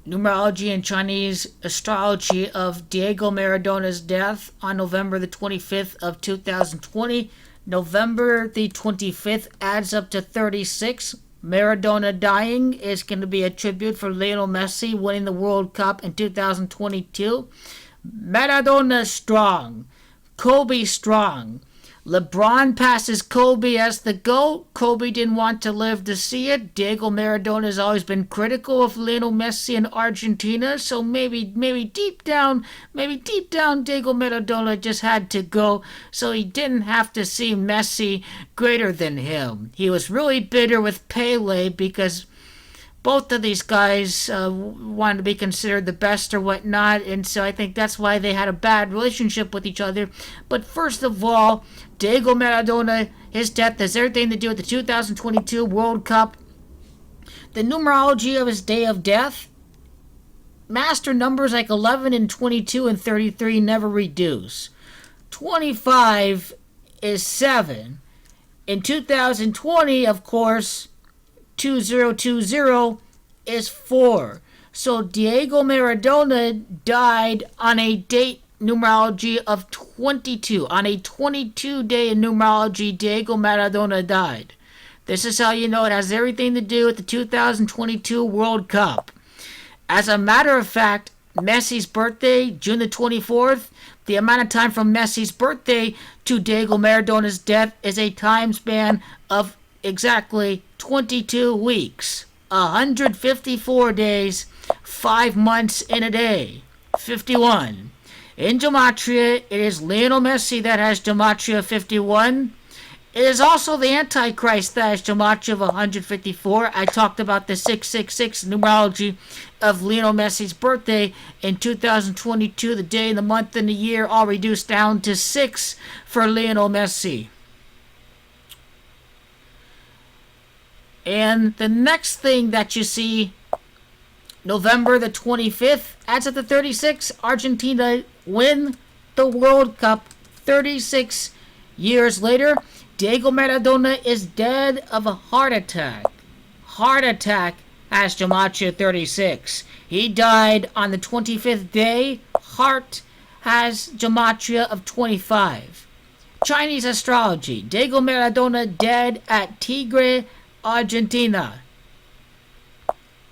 Numerology and Chinese astrology of Diego Maradona's death on November the 25th of 2020. November the 25th adds up to 36. Maradona dying is going to be a tribute for Lionel Messi winning the World Cup in 2022. Maradona strong. Kobe strong. LeBron passes Kobe as the GOAT. Kobe didn't want to live to see it. Diego Maradona has always been critical of Lionel Messi and Argentina, so maybe deep down, Diego Maradona just had to go so he didn't have to see Messi greater than him. He was really bitter with Pele because both of these guys wanted to be considered the best or whatnot, and so I think that's why they had a bad relationship with each other. But first of all, Diego Maradona, his death has everything to do with the 2022 World Cup. The numerology of his day of death, master numbers like 11 and 22 and 33 never reduce. 25 is 7. In 2020, of course, 2020 is 4. So Diego Maradona died on a date numerology of 22. On a 22-day numerology, Diego Maradona died. This is how you know it has everything to do with the 2022 World Cup. As a matter of fact, Messi's birthday, June the 24th, the amount of time from Messi's birthday to Diego Maradona's death is a time span of exactly 22 weeks, 154 days, 5 months in a day, 51. In Gematria, it is Lionel Messi that has Gematria 51. It is also the Antichrist that has Gematria of 154. I talked about the 666 numerology of Lionel Messi's birthday in 2022, the day, the month, and the year, all reduced down to 6 for Lionel Messi. And the next thing that you see, November the 25th, adds up to 36. Argentina win the World Cup 36 years later. Diego Maradona is dead of a heart attack. Heart attack has Gematria 36. He died on the 25th day. Heart has Gematria of 25. Chinese astrology. Diego Maradona dead at Tigre, Argentina.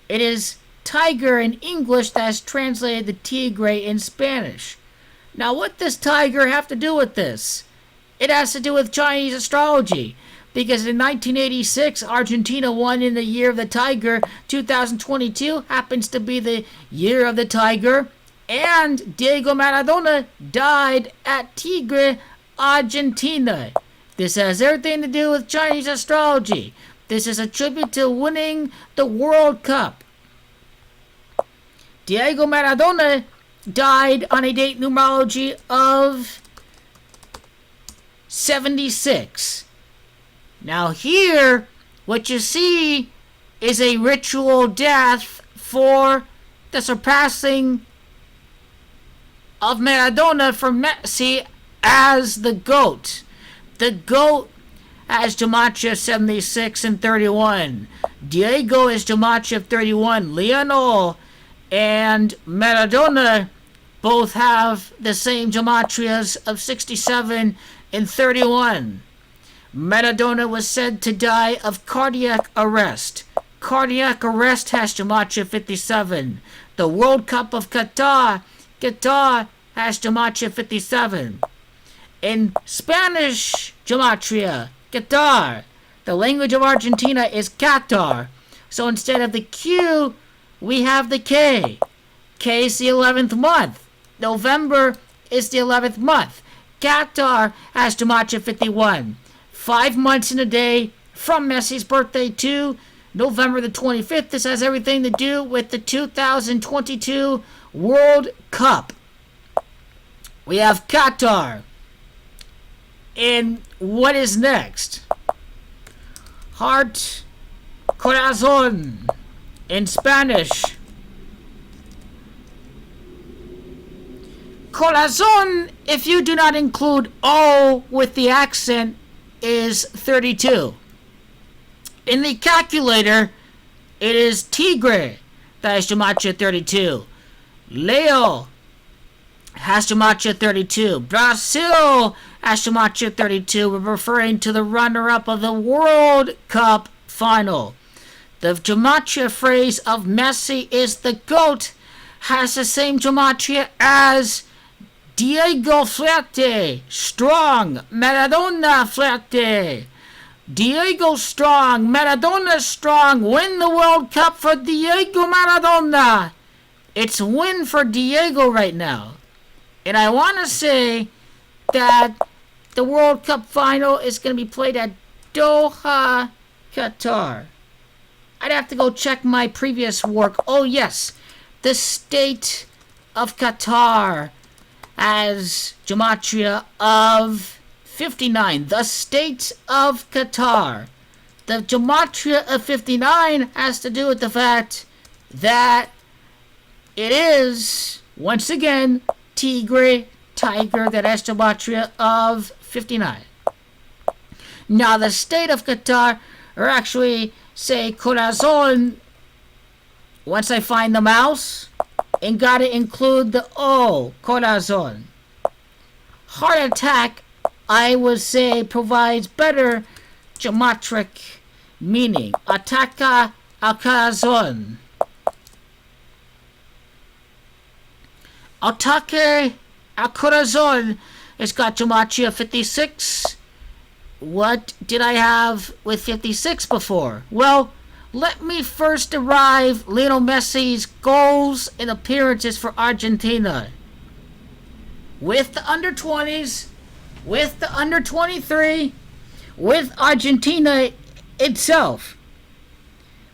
It is tiger in English that has translated the tigre in Spanish. Now, what does tiger have to do with this? It has to do with Chinese astrology. Because in 1986, Argentina won in the year of the tiger. 2022 happens to be the year of the tiger. And Diego Maradona died at Tigre, Argentina. This has everything to do with Chinese astrology. This is a tribute to winning the World Cup. Diego Maradona died on a date numerology of 76. Now here, what you see is a ritual death for the surpassing of Maradona for Messi as the GOAT. The GOAT has Gematria 76 and 31. Diego is Gematria 31. Lionel and Maradona both have the same Gematrias of 67 and 31. Maradona was said to die of cardiac arrest. Cardiac arrest has Gematria 57. The World Cup of Qatar has Gematria 57. In Spanish Gematria, Qatar. The language of Argentina is Qatar. So instead of the Q, we have the K. K is the 11th month. November is the 11th month. Qatar has Gematria 51. 5 months in a day from Messi's birthday to November the 25th. This has everything to do with the 2022 World Cup. We have Qatar. And what is next? Heart, corazón, in Spanish. Corazón, if you do not include O with the accent, is 32. In the calculator, it is tigre. That is Gematria 32. Leo has Gematria 32. Brazil has Gematria 32. We're referring to the runner-up of the World Cup final. The Gematria phrase of Messi is the GOAT has the same Gematria as Diego Fuerte, strong. Maradona Fuerte. Diego strong. Maradona strong. Win the World Cup for Diego Maradona. It's a win for Diego right now. And I want to say that the World Cup final is going to be played at Doha, Qatar. I'd have to go check my previous work. Oh, yes. The state of Qatar has Gematria of 59. The state of Qatar. The Gematria of 59 has to do with the fact that it is, once again, tiger, that has Gematria of 59. Now, the state of Qatar, or actually, say, corazon, once I find the mouse, and gotta include the O, corazon. Heart attack, I would say, provides better geometric meaning. Ataca al corazon. Ataque al corazon has got gematria 56. What did I have with 56 before? Well, let me first derive Lionel Messi's goals and appearances for Argentina. With the under-20s, with the under-23, with Argentina itself.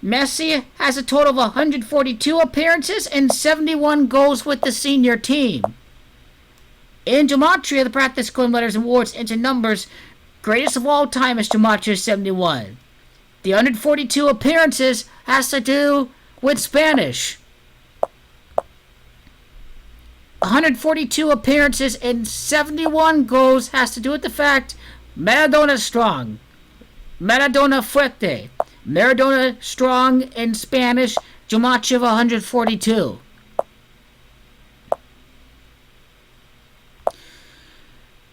Messi has a total of 142 appearances and 71 goals with the senior team. In gematria, the practice coin letters and words into numbers. Greatest of all time is gematria 71. The 142 appearances has to do with Spanish. 142 appearances and 71 goals has to do with the fact Maradona strong. Maradona fuerte. Maradona strong in Spanish. Gematria of 142.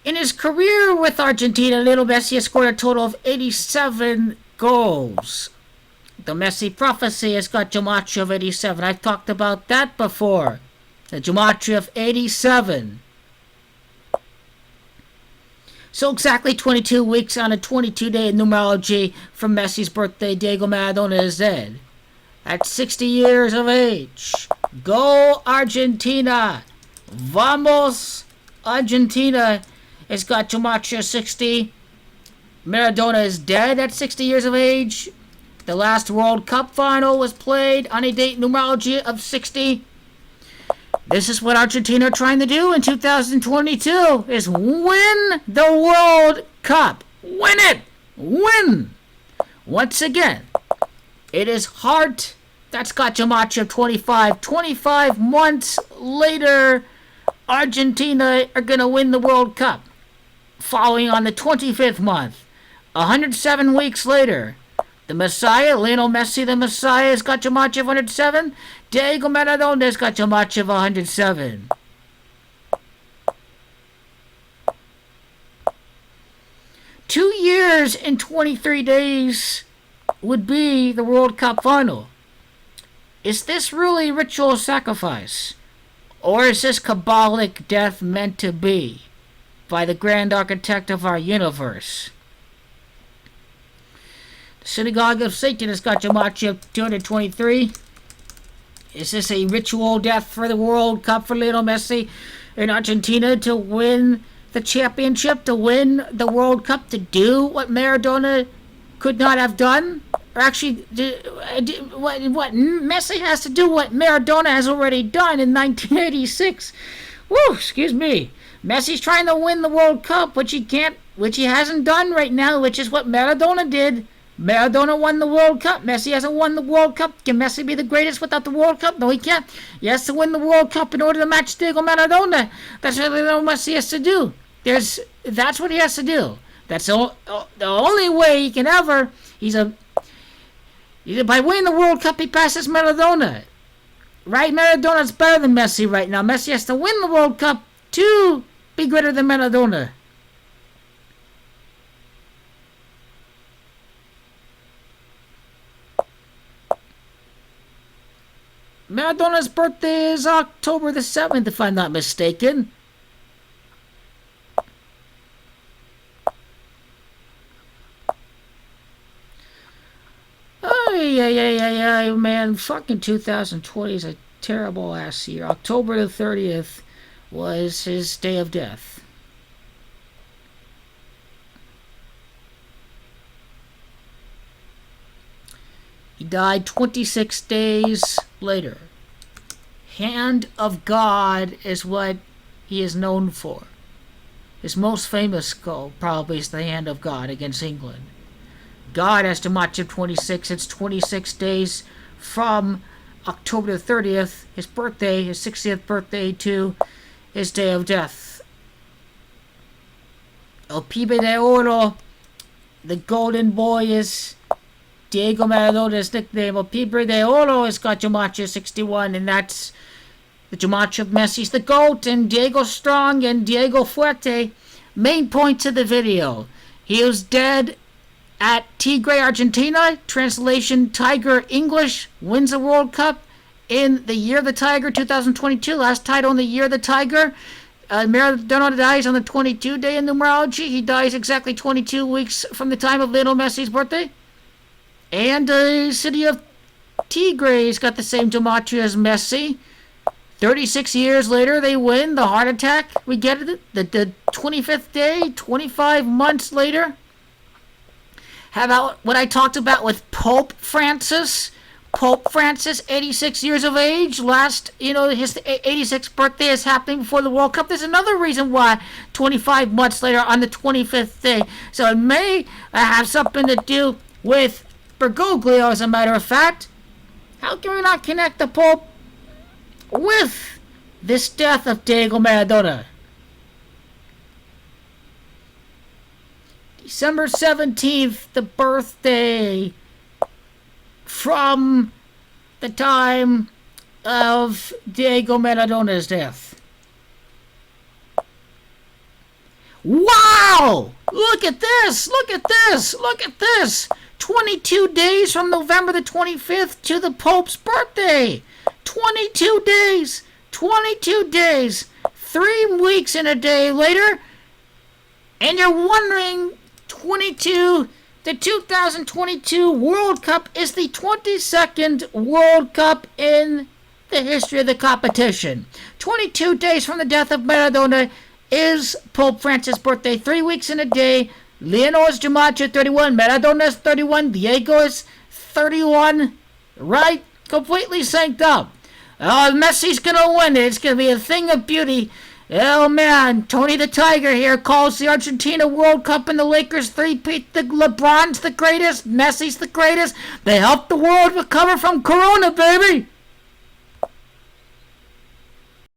In his career with Argentina, Lionel Messi has scored a total of 87 goals. The Messi prophecy has got gematria of 87. I've talked about that before. The gematria of 87. So exactly 22 weeks on a 22-day numerology from Messi's birthday, Diego Maradona is dead. At 60 years of age. Go Argentina! Vamos Argentina! It's got gematria 60. Maradona is dead at 60 years of age. The last World Cup final was played on a date numerology of 60. This is what Argentina are trying to do in 2022, is win the World Cup. Win it! Win! Once again, it is Heart that's got gematria 25. 25 months later, Argentina are going to win the World Cup. Following on the 25th month, 107 weeks later, the Messiah, Lionel Messi, the Messiah, has got gematria of 107. Diego Maradona has got gematria of 107. Two years and 23 days would be the World Cup final. Is this really ritual sacrifice? Or is this Kabbalic death meant to be by the grand architect of our universe? The Synagogue of Satan has got gematria of 223. Is this a ritual death for the World Cup for Lionel Messi in Argentina to win the championship, to win the World Cup, to do what Maradona could not have done? Or actually, what Messi has to do what Maradona has already done in 1986. Woo, excuse me. Messi's trying to win the World Cup, which he hasn't done right now, which is what Maradona did. Maradona won the World Cup. Messi hasn't won the World Cup. Can Messi be the greatest without the World Cup? No, he can't. He has to win the World Cup in order to match Diego Maradona. That's what Messi has to do. That's what he has to do. That's the only way he can ever. By winning the World Cup, he passes Maradona. Right? Maradona's better than Messi right now. Messi has to win the World Cup to be greater than Maradona. Maradona's birthday is October the 7th, if I'm not mistaken. Oh, man. Fucking 2020 is a terrible ass year. October the 30th was his day of death. He died 26 days later. Hand of God is what he is known for. His most famous goal probably is the Hand of God against England. God has to march of 26. It's 26 days from October the 30th, his birthday, his 60th birthday, to his day of death. El Pibe de Oro, the golden boy, is Diego Maradona's nickname. El Pibe de Oro has got Gematria 61, and that's the Gematria of Messi's the GOAT, and Diego Strong and Diego Fuerte. Main points of the video. He was dead at Tigre, Argentina. Translation, Tiger English, wins the World Cup in the Year of the Tiger 2022. Last title in the Year of the Tiger. Maradona dies on the 22 day in numerology. He dies exactly 22 weeks from the time of Lionel Messi's birthday. And the city of Tigre's got the same gematria as Messi. 36 years later, they win the heart attack. We get it. The 25th day, 25 months later. How about what I talked about with Pope Francis? Pope Francis, 86 years of age. His 86th birthday is happening before the World Cup. There's another reason why 25 months later on the 25th day. So it may have something to do with Bergoglio, as a matter of fact. How can we not connect the Pope with this death of Diego Maradona? December 17th, the birthday from the time of Diego Maradona's death. Wow! Look at this! Look at this! Look at this! 22 days from November the 25th to the Pope's birthday! 22 days! 22 days! 3 weeks and a day later, and you're wondering, the 2022 World Cup is the 22nd World Cup in the history of the competition. 22 days from the death of Maradona is Pope Francis' birthday. 3 weeks and a day. Lionel's gematria 31. Maradona's 31. Diego's 31. Right? Completely synced up. Oh, Messi's gonna win it. It's gonna be a thing of beauty. Oh man, Tony the Tiger here calls the Argentina World Cup and the Lakers three-peat. The LeBron's the greatest, Messi's the greatest. They helped the world recover from Corona, baby.